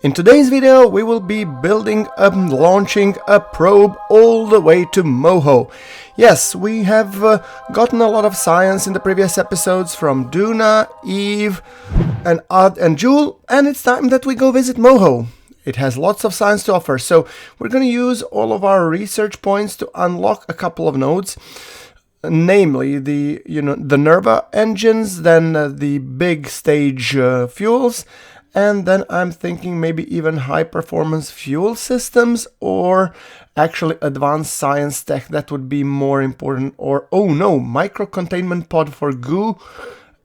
In today's video, we will be building and launching a probe all the way to Moho. Yes, we have gotten a lot of science in the previous episodes from Duna, Eve, and Odd and Jewel, and it's time that we go visit Moho. It has lots of science to offer, so we're going to use all of our research points to unlock a couple of nodes. Namely, the Nerva engines, then the big stage fuels, and then I'm thinking maybe even high-performance fuel systems, or actually advanced science tech that would be more important, or, oh no, micro-containment pod for goo,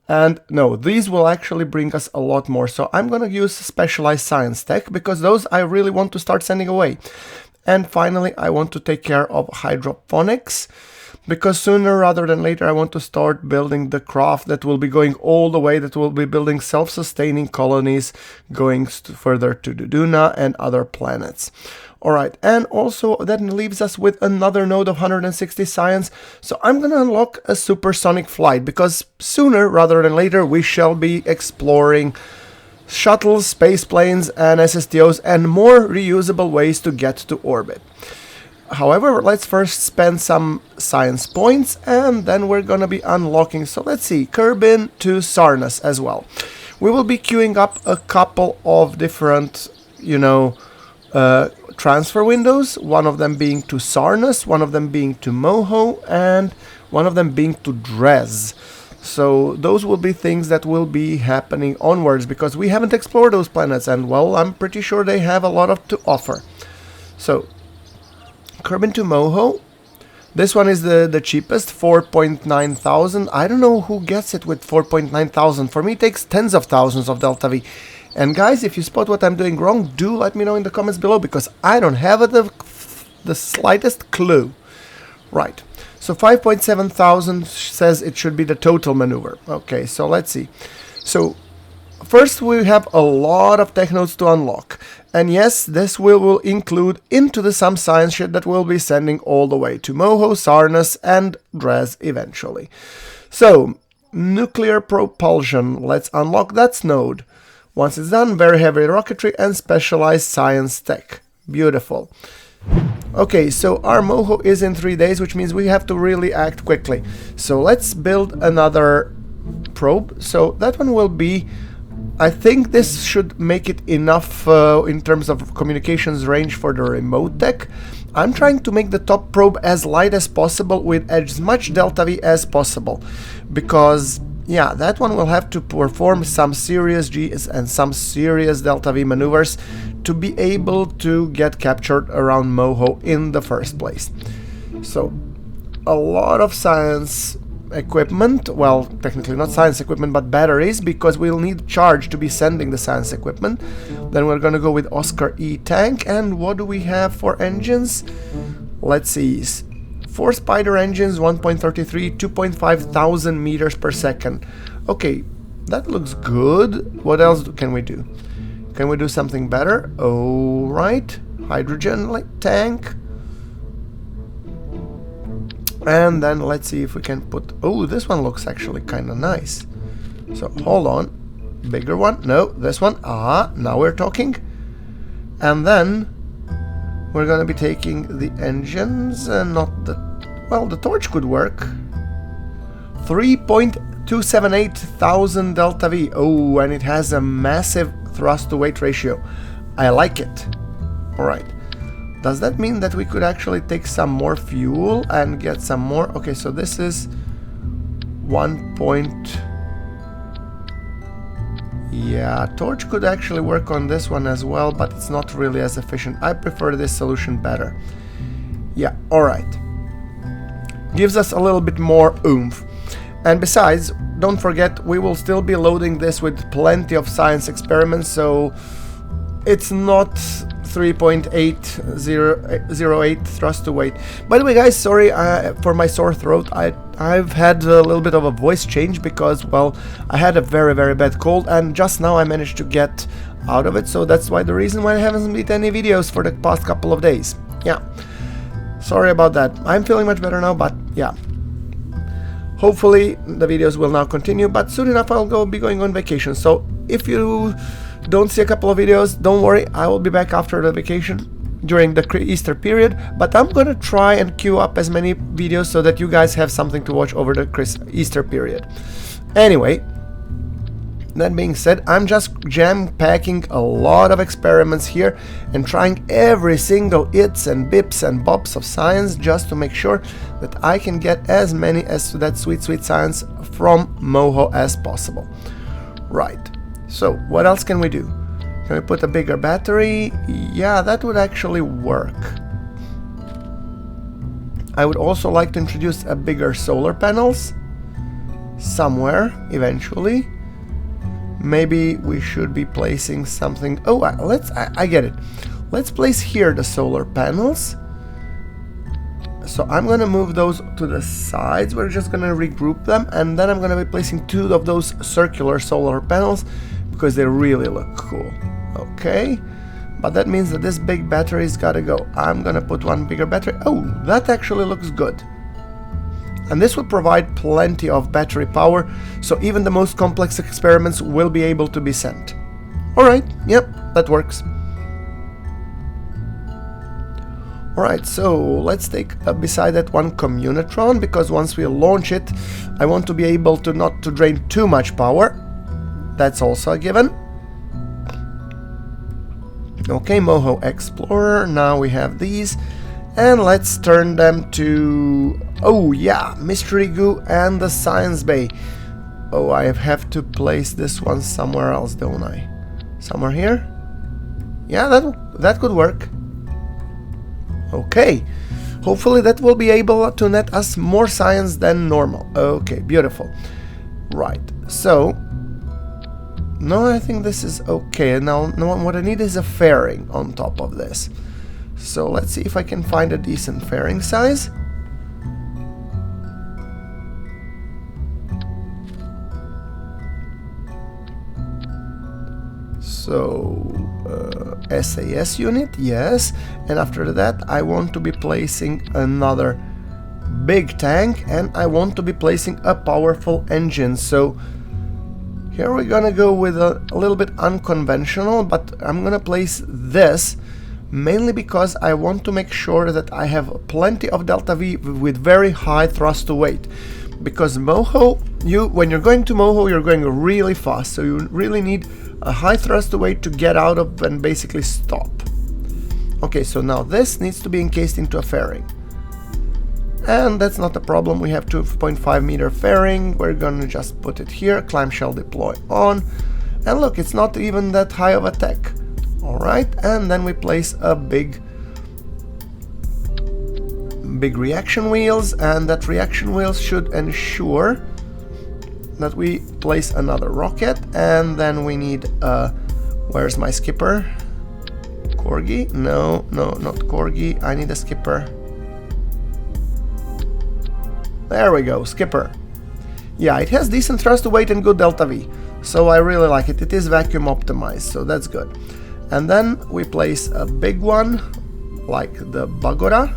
and no, these will actually bring us a lot more. So I'm going to use specialized science tech, because those I really want to start sending away. And finally, I want to take care of hydroponics, because sooner rather than later I want to start building the craft that will be going all the way, that will be building self-sustaining colonies going further to Duna and other planets. Alright, and also that leaves us with another node of 160 science, so I'm gonna unlock a supersonic flight, because sooner rather than later we shall be exploring shuttles, space planes and SSTOs and more reusable ways to get to orbit. However, let's first spend some science points and then we're gonna be unlocking, so let's see, Kerbin to Sarnas as well. We will be queuing up a couple of different, transfer windows, one of them being to Sarnas, one of them being to Moho, and one of them being to Dres. So those will be things that will be happening onwards, because we haven't explored those planets and, well, I'm pretty sure they have a lot to offer. So Kerbin to Moho. This one is the cheapest, 4.9 thousand. I don't know who gets it with 4.9 thousand. For me, it takes tens of thousands of deltaV. And guys, if you spot what I'm doing wrong, do let me know in the comments below, because I don't have the slightest clue. Right. So 5.7 thousand says it should be the total maneuver. Okay, so let's see. So first we have a lot of tech nodes to unlock. And yes, this will include into the some science shit that we'll be sending all the way to Moho, Sarnas and Dres eventually. So, nuclear propulsion, let's unlock that node. Once it's done, very heavy rocketry and specialized science tech. Beautiful. Okay, so our Moho is in 3 days, which means we have to really act quickly. So let's build another probe. So that one will be, I think this should make it enough in terms of communications range for the RemoteTech. I'm trying to make the top probe as light as possible with as much deltaV as possible, because yeah, that one will have to perform some serious Gs and some serious deltaV maneuvers to be able to get captured around Moho in the first place. So a lot of science equipment, well, technically not science equipment, but batteries, because we'll need charge to be sending the science equipment. Then we're gonna go with Oscar E tank, and what do we have for engines? Let's see, 4 Spider engines, 1.33, 2.5 thousand meters per second. Okay, that looks good. What else can we do? Can we do something better? Oh, right, hydrogen tank. And then let's see if we can put... Oh, this one looks actually kind of nice. So, hold on. Bigger one? No, this one. Ah, now we're talking. And then we're going to be taking the engines and not the... Well, the torch could work. 3.278 thousand deltaV. Oh, and it has a massive thrust to weight ratio. I like it. Alright. Does that mean that we could actually take some more fuel and get some more? Okay, so this is 1 point... Yeah, torch could actually work on this one as well, but it's not really as efficient. I prefer this solution better. Yeah, alright. Gives us a little bit more oomph. And besides, don't forget, we will still be loading this with plenty of science experiments, so it's not 3.808 thrust to weight. By the way, guys, sorry for my sore throat. I've had a little bit of a voice change because, well, I had a very, very bad cold, and just now I managed to get out of it, so that's why the reason why I haven't made any videos for the past couple of days. Yeah, sorry about that. I'm feeling much better now, but yeah. Hopefully the videos will now continue, but soon enough I'll be going on vacation. So if you don't see a couple of videos, don't worry, I will be back after the vacation during the Easter period, but I'm gonna try and queue up as many videos so that you guys have something to watch over the Easter period. Anyway, that being said, I'm just jam-packing a lot of experiments here and trying every single its and bips and bops of science just to make sure that I can get as many as to that sweet science from Moho as possible. Right, so what else can we do? Can we put a bigger battery? Yeah, that would actually work. I would also like to introduce a bigger solar panels somewhere eventually. Maybe we should be placing something. Oh, I get it. Let's place here the solar panels. So I'm gonna move those to the sides. We're just gonna regroup them, and then I'm gonna be placing 2 of those circular solar panels because they really look cool. Okay, but that means that this big battery's gotta go. I'm gonna put one bigger battery. Oh, that actually looks good. And this will provide plenty of battery power, so even the most complex experiments will be able to be sent. Alright, yep, that works. Alright, so let's take beside that one Communitron, because once we launch it, I want to be able to not to drain too much power. That's also a given. Okay, Moho Explorer, now we have these, and let's turn them to, oh yeah, Mystery Goo and the Science Bay. Oh, I have to place this one somewhere else, don't I? Somewhere here? Yeah, that could work. Okay, hopefully that will be able to net us more science than normal. Okay, beautiful. Right, so no, I think this is okay. Now what I need is a fairing on top of this. So let's see if I can find a decent fairing size. So SAS unit, yes, and after that I want to be placing another big tank, and I want to be placing a powerful engine. So here we're gonna go with a little bit unconventional, but I'm gonna place this mainly because I want to make sure that I have plenty of deltaV with very high thrust to weight. Because Moho, when you're going to Moho, you're going really fast, so you really need a high thrust to weight to get out of and basically stop. Okay, so now this needs to be encased into a fairing. And that's not a problem, we have 2.5 meter fairing, we're gonna just put it here, clamshell deploy on, and look, it's not even that high of a tech. Alright, and then we place a big reaction wheels, and that reaction wheels should ensure that we place another rocket, and then we need where's my skipper? Corgi? No, not Corgi, I need a skipper. There we go, skipper. Yeah, it has decent thrust to weight and good deltaV, so I really like it. It is vacuum optimized, so that's good. And then we place a big one, like the Bagora,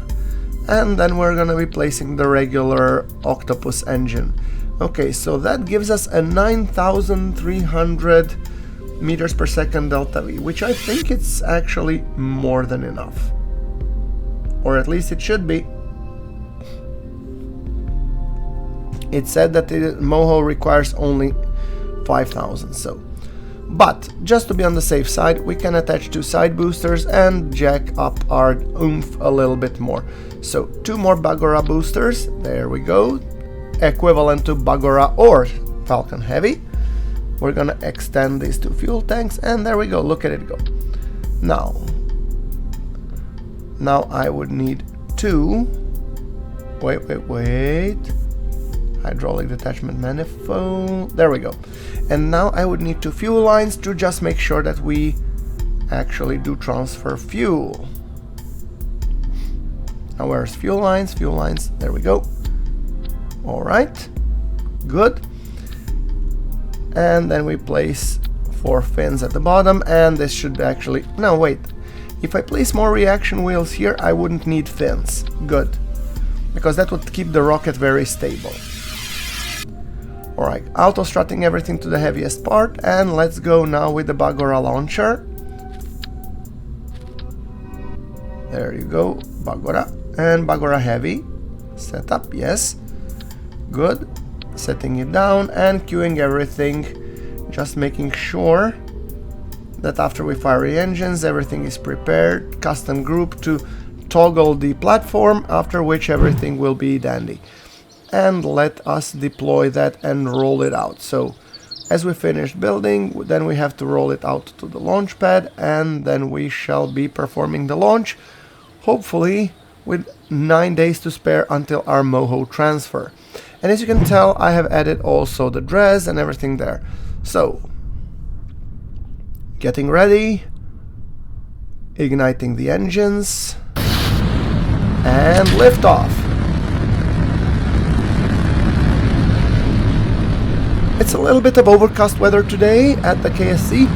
and then we're gonna be placing the regular Octopus engine. Okay, so that gives us a 9,300 meters per second deltaV, which I think it's actually more than enough. Or at least it should be. It said that Moho requires only 5,000, so. But, just to be on the safe side, we can attach 2 side boosters and jack up our oomph a little bit more. So, 2 more Bagora boosters, there we go, equivalent to Bagora or Falcon Heavy. We're gonna extend these 2 fuel tanks, and there we go, look at it go. Now I would need 2, wait, hydraulic detachment manifold, there we go. And now I would need 2 fuel lines to just make sure that we actually do transfer fuel. Now where's fuel lines? Fuel lines, there we go. Alright, good. And then we place 4 fins at the bottom, and this should actually, no wait, if I place more reaction wheels here I wouldn't need fins, good, because that would keep the rocket very stable. Alright, auto-strutting everything to the heaviest part, and let's go now with the Bagora launcher. There you go, Bagora. And Bagora heavy. Setup, yes. Good. Setting it down and queuing everything. Just making sure that after we fire the engines, everything is prepared. Custom group to toggle the platform, after which everything will be dandy. And let us deploy that and roll it out. So as we finish building, then we have to roll it out to the launch pad, and then we shall be performing the launch, hopefully with 9 days to spare until our Moho transfer. And as you can tell, I have added also the dress and everything there. So getting ready, igniting the engines, and liftoff. It's a little bit of overcast weather today at the KSC,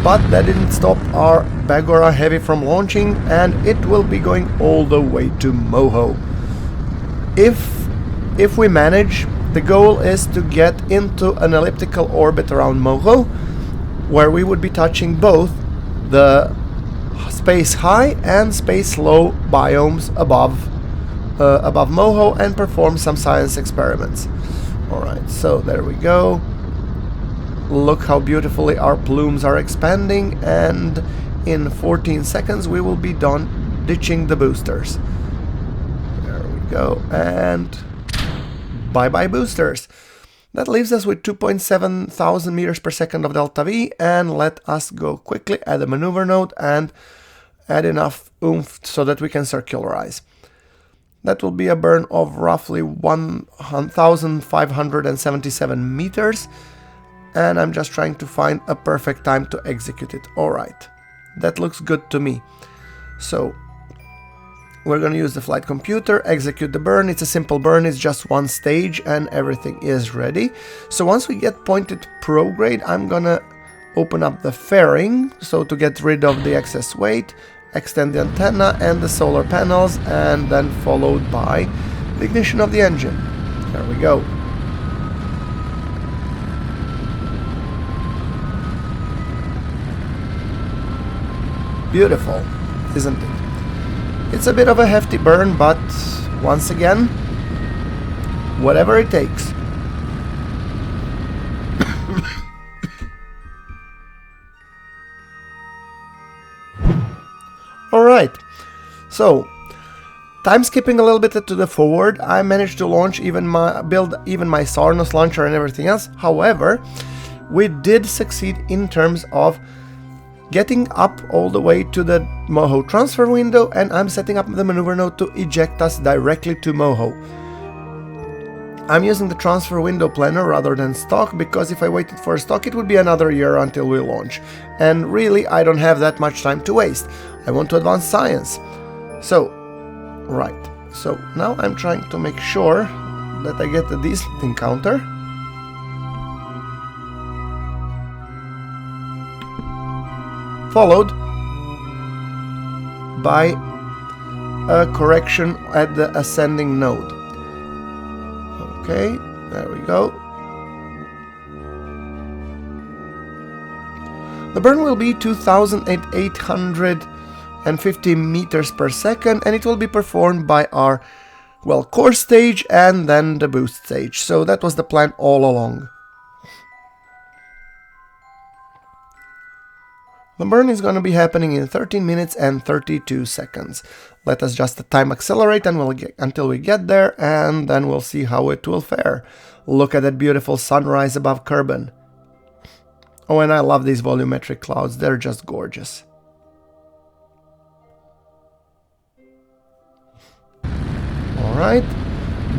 but that didn't stop our Bagora Heavy from launching, and it will be going all the way to Moho. If we manage, the goal is to get into an elliptical orbit around Moho, where we would be touching both the space high and space low biomes above Moho, and perform some science experiments. Alright, so there we go. Look how beautifully our plumes are expanding, and in 14 seconds we will be done ditching the boosters. There we go, and bye-bye boosters. That leaves us with 2.7 thousand meters per second of deltaV, and let us go quickly add a maneuver node and add enough oomph so that we can circularize. That will be a burn of roughly 1,577 meters, and I'm just trying to find a perfect time to execute it. Alright, that looks good to me. So we're going to use the flight computer, execute the burn. It's a simple burn, it's just one stage and everything is ready. So once we get pointed prograde, I'm gonna open up the fairing, so to get rid of the excess weight, extend the antenna and the solar panels, and then followed by the ignition of the engine. There we go. Beautiful, isn't it? It's a bit of a hefty burn, but once again, whatever it takes. Alright, so time skipping a little bit to the forward, I managed to launch build even my Sarnos launcher and everything else. However, we did succeed in terms of getting up all the way to the Moho transfer window, and I'm setting up the maneuver node to eject us directly to Moho. I'm using the transfer window planner rather than stock, because if I waited for stock it would be another year until we launch, and really I don't have that much time to waste. I want to advance science. So, right, so now I'm trying to make sure that I get a decent encounter. Followed by a correction at the ascending node. Okay, there we go. The burn will be 2,850 meters per second, and it will be performed by our, well, core stage and then the boost stage. So that was the plan all along. The burn is going to be happening in 13 minutes and 32 seconds. Let us just time accelerate and until we get there, and then we'll see how it will fare. Look at that beautiful sunrise above Kerbin. Oh, and I love these volumetric clouds, they're just gorgeous. Alright,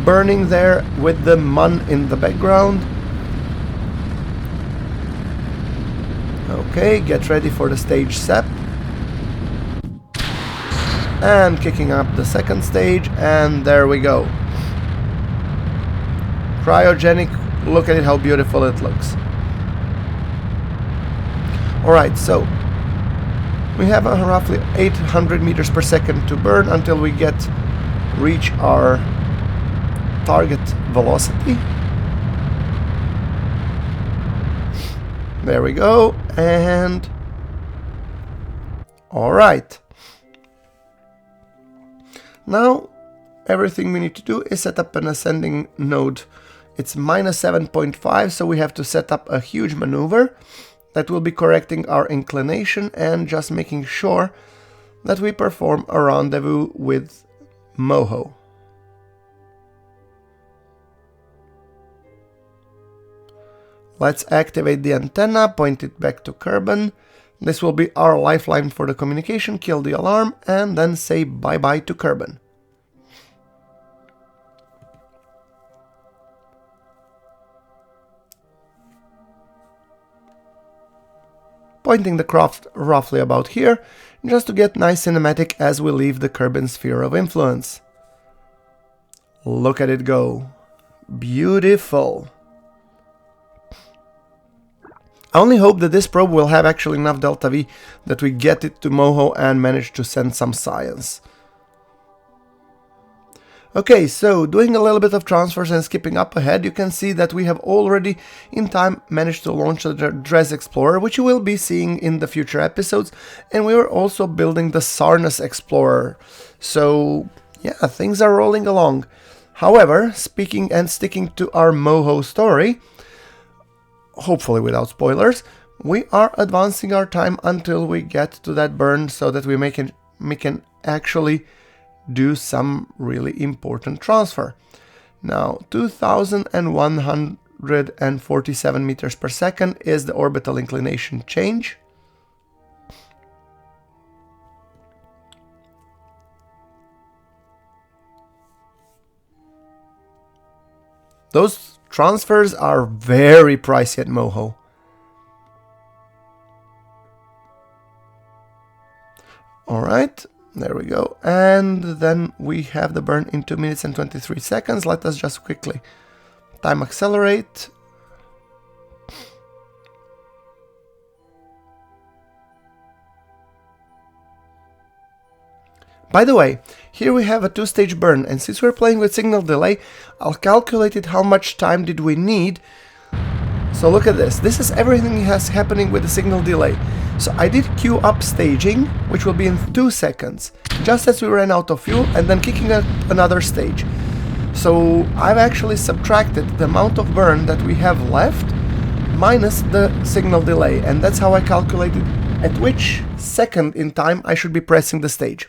burning there with the Mun in the background. Okay, get ready for the stage SEP. And kicking up the second stage, and there we go. Cryogenic, look at it, how beautiful it looks. Alright, so we have roughly 800 meters per second to burn until we reach our target velocity. There we go, and alright. Now everything we need to do is set up an ascending node. It's minus 7.5, so we have to set up a huge maneuver that will be correcting our inclination and just making sure that we perform a rendezvous with Moho. Let's activate the antenna, point it back to Kerbin. This will be our lifeline for the communication, kill the alarm, and then say bye-bye to Kerbin. Pointing the craft roughly about here, just to get nice cinematic as we leave the Kerbin sphere of influence. Look at it go. Beautiful. I only hope that this probe will have actually enough deltaV that we get it to Moho and manage to send some science. Okay, so doing a little bit of transfers and skipping up ahead, you can see that we have already in time managed to launch the Dres Explorer, which you will be seeing in the future episodes, and we are also building the Sarnus Explorer. So yeah, things are rolling along. However, speaking and sticking to our Moho story, hopefully without spoilers, we are advancing our time until we get to that burn so that we can actually do some really important transfer. Now, 2147 meters per second is the orbital inclination change. Those transfers are very pricey at Moho. Alright. There we go, and then we have the burn in 2 minutes and 23 seconds. Let us just quickly time accelerate. By the way, here we have a 2-stage burn, and since we're playing with signal delay, I'll calculate it how much time did we need. So look at this. This is everything that's happening with the signal delay. So I did queue up staging, which will be in 2 seconds, just as we ran out of fuel, and then kicking out another stage. So I've actually subtracted the amount of burn that we have left minus the signal delay, and that's how I calculated at which second in time I should be pressing the stage.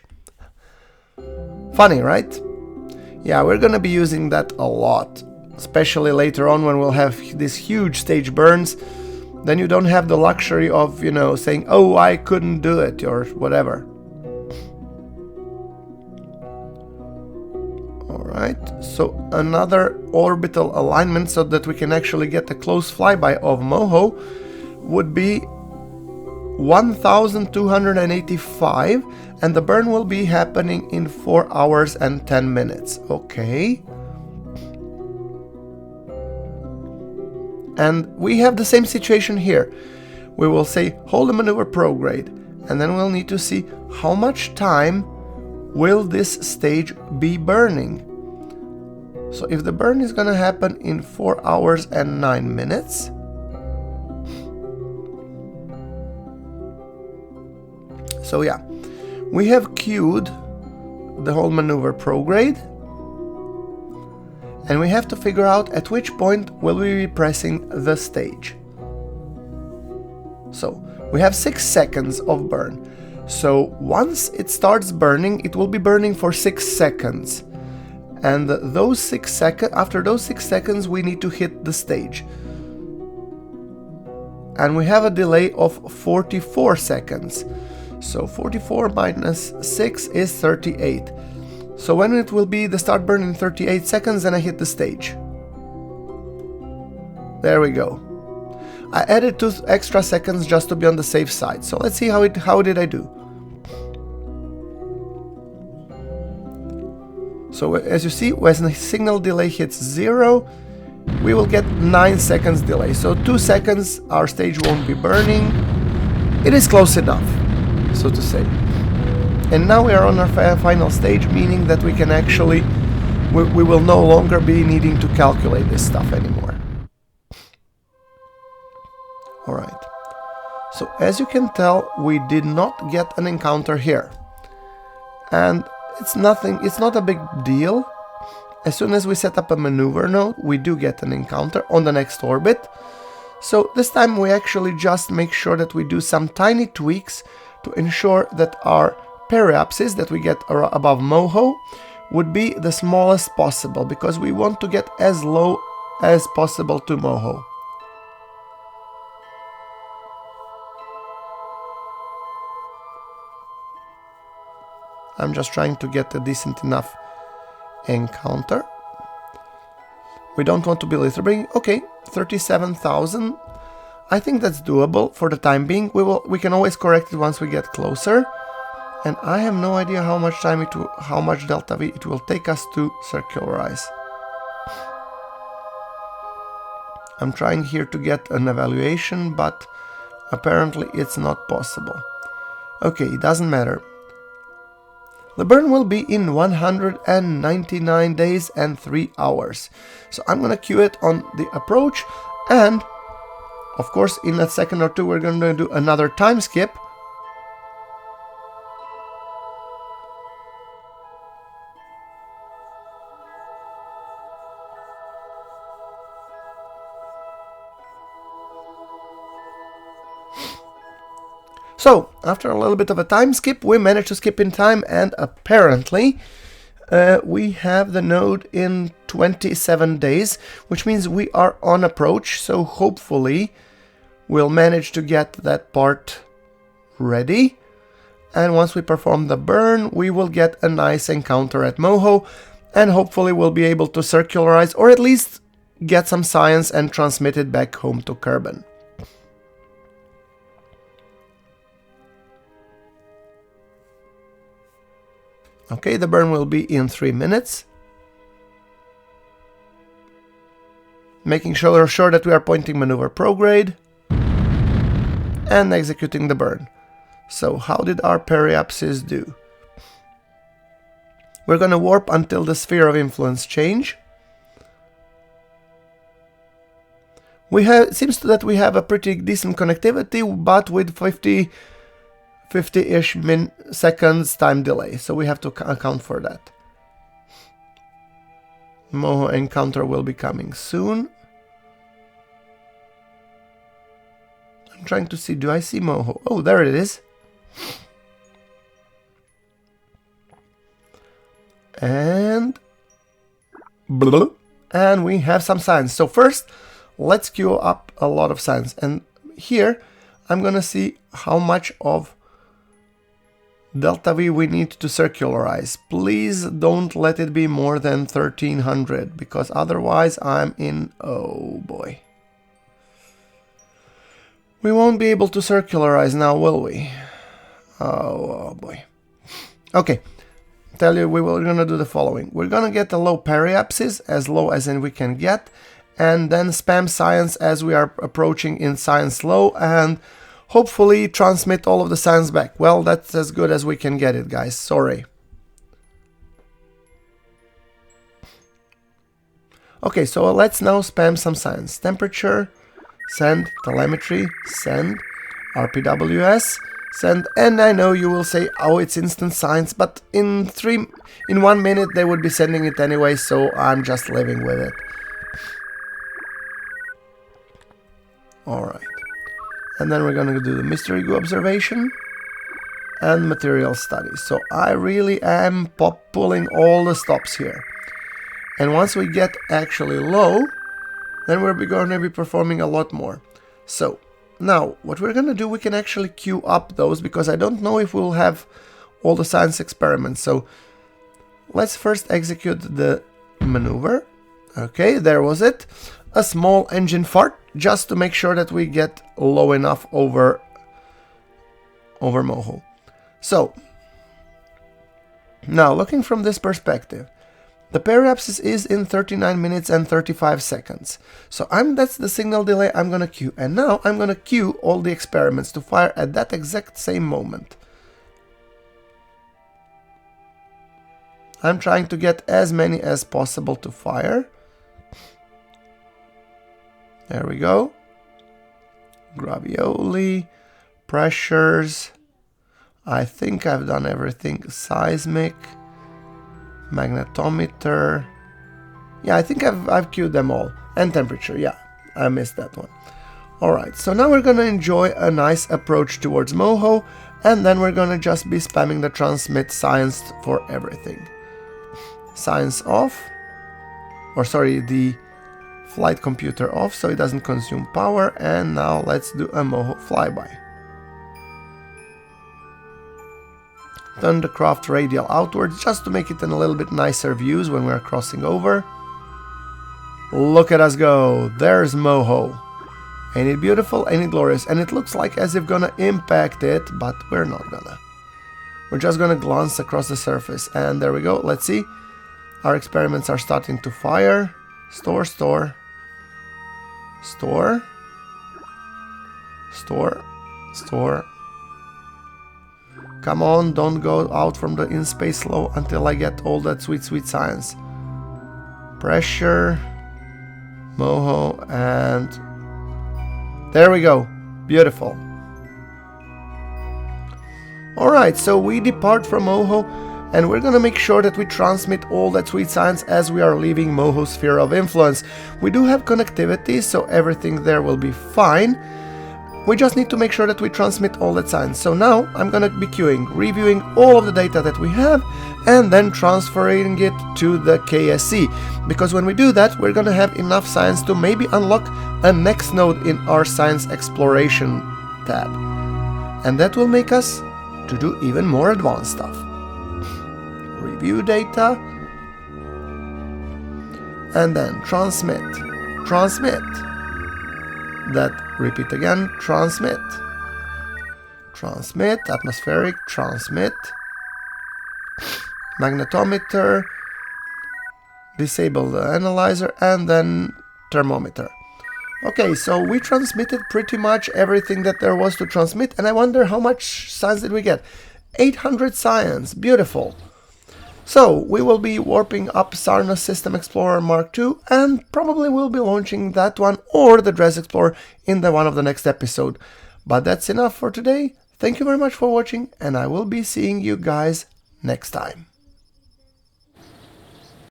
Funny, right? Yeah, we're gonna be using that a lot, especially later on when we'll have these huge stage burns. Then you don't have the luxury of, you know, saying, oh, I couldn't do it, or whatever. Alright, so another orbital alignment so that we can actually get a close flyby of Moho would be 1285, and the burn will be happening in 4 hours and 10 minutes. Okay. And we have the same situation here. We will say hold the maneuver prograde, and then we'll need to see how much time will this stage be burning. So if the burn is gonna happen in 4 hours and 9 minutes, so yeah, we have queued the whole maneuver prograde, and we have to figure out at which point will we be pressing the stage. So we have 6 seconds of burn. So once it starts burning, it will be burning for 6 seconds. And those 6 seconds, after those 6 seconds, we need to hit the stage. And we have a delay of 44 seconds. So 44 minus 6 is 38. So when it will be the start burn in 38 seconds, then I hit the stage. There we go. I added 2 extra seconds just to be on the safe side. So let's see how did I do. So as you see, when the signal delay hits 0, we will get 9 seconds delay. So 2 seconds our stage won't be burning. It is close enough, so to say. And now we are on our final stage, meaning that we can actually, we will no longer be needing to calculate this stuff anymore. Alright. So as you can tell, we did not get an encounter here. And it's not a big deal. As soon as we set up a maneuver node, we do get an encounter on the next orbit. So this time we actually just make sure that we do some tiny tweaks to ensure that our periapsis that we get above Moho would be the smallest possible, because we want to get as low as possible to Moho. I'm just trying to get a decent enough encounter. We don't want to be littering. Okay, 37,000. I think that's doable for the time being. We can always correct it once we get closer. And I have no idea how much time how much deltaV it will take us to circularize. I'm trying here to get an evaluation, but apparently it's not possible. Okay, it doesn't matter. The burn will be in 199 days and 3 hours. So I'm gonna queue it on the approach, and of course in a second or two we're gonna do another time skip. So, after a little bit of a time skip, we managed to skip in time, and apparently we have the node in 27 days, which means we are on approach, so hopefully we'll manage to get that part ready. And once we perform the burn, we will get a nice encounter at Moho, and hopefully we'll be able to circularize, or at least get some science and transmit it back home to Kerbin. Okay, the burn will be in 3 minutes. Making sure that we are pointing maneuver prograde and executing the burn. So how did our periapsis do? We're gonna warp until the sphere of influence change. It seems that we have a pretty decent connectivity, but with 50-ish seconds time delay, so we have to account for that. Moho encounter will be coming soon. I'm trying to see, do I see Moho? Oh, there it is. And we have some science. So first, let's queue up a lot of science, and here I'm gonna see how much of deltaV we need to circularize. Please don't let it be more than 1300, because otherwise I'm in... oh boy. We won't be able to circularize now, will we? Oh boy. Okay, tell you, we're gonna do the following. We're gonna get a low periapsis, as low as we can get, and then spam science as we are approaching in science low, and hopefully transmit all of the science back. Well, that's as good as we can get it, guys. Sorry. Okay, so let's now spam some science. Temperature, send. Telemetry, send. RPWS, send. And I know you will say, oh, it's instant science, but in 1 minute they would be sending it anyway, so I'm just living with it. Alright. And then we're gonna do the mystery goo observation and material study. So I really am pulling all the stops here. And once we get actually low, then we're gonna be performing a lot more. So now what we're gonna do, we can actually queue up those, because I don't know if we'll have all the science experiments. So let's first execute the maneuver. Okay, there was it. A small engine fart, just to make sure that we get low enough over Moho. So now, looking from this perspective, the periapsis is in 39 minutes and 35 seconds. So that's the signal delay I'm gonna queue, and now I'm gonna queue all the experiments to fire at that exact same moment. I'm trying to get as many as possible to fire. There we go. Gravioli, Pressures. I think I've done everything. Seismic. Magnetometer. Yeah, I think I've queued them all. And temperature, yeah. I missed that one. Alright, so now we're gonna enjoy a nice approach towards Moho, and then we're gonna just be spamming the transmit science for everything. Science off. Or sorry, the flight computer off so it doesn't consume power, and now let's do a Moho flyby. Turn the craft radial outwards just to make it in a little bit nicer views when we're crossing over. Look at us go, there's Moho. Ain't it beautiful, ain't it glorious, and it looks like as if gonna impact it, but we're not gonna. We're just gonna glance across the surface, and there we go, let's see. Our experiments are starting to fire. Store, store. Store. Store. Store. Come on, don't go out from the in-space slow until I get all that sweet, sweet science. Pressure. Moho, and there we go. Beautiful. Alright, so we depart from Moho, and we're gonna make sure that we transmit all that sweet science as we are leaving Moho's sphere of influence. We do have connectivity, so everything there will be fine. We just need to make sure that we transmit all that science. So now I'm gonna be queuing, reviewing all of the data that we have, and then transferring it to the KSC. Because when we do that, we're gonna have enough science to maybe unlock a next node in our science exploration tab. And that will make us to do even more advanced stuff. Review data, and then transmit, transmit. That, repeat again, transmit, transmit, atmospheric, transmit, magnetometer, disable the analyzer, and then thermometer. Okay, so we transmitted pretty much everything that there was to transmit, and I wonder how much science did we get? 800 science, beautiful. So, we will be warping up Sarna's System Explorer Mark II, and probably will be launching that one or the Dress Explorer in one of the next episode. But that's enough for today. Thank you very much for watching, and I will be seeing you guys next time.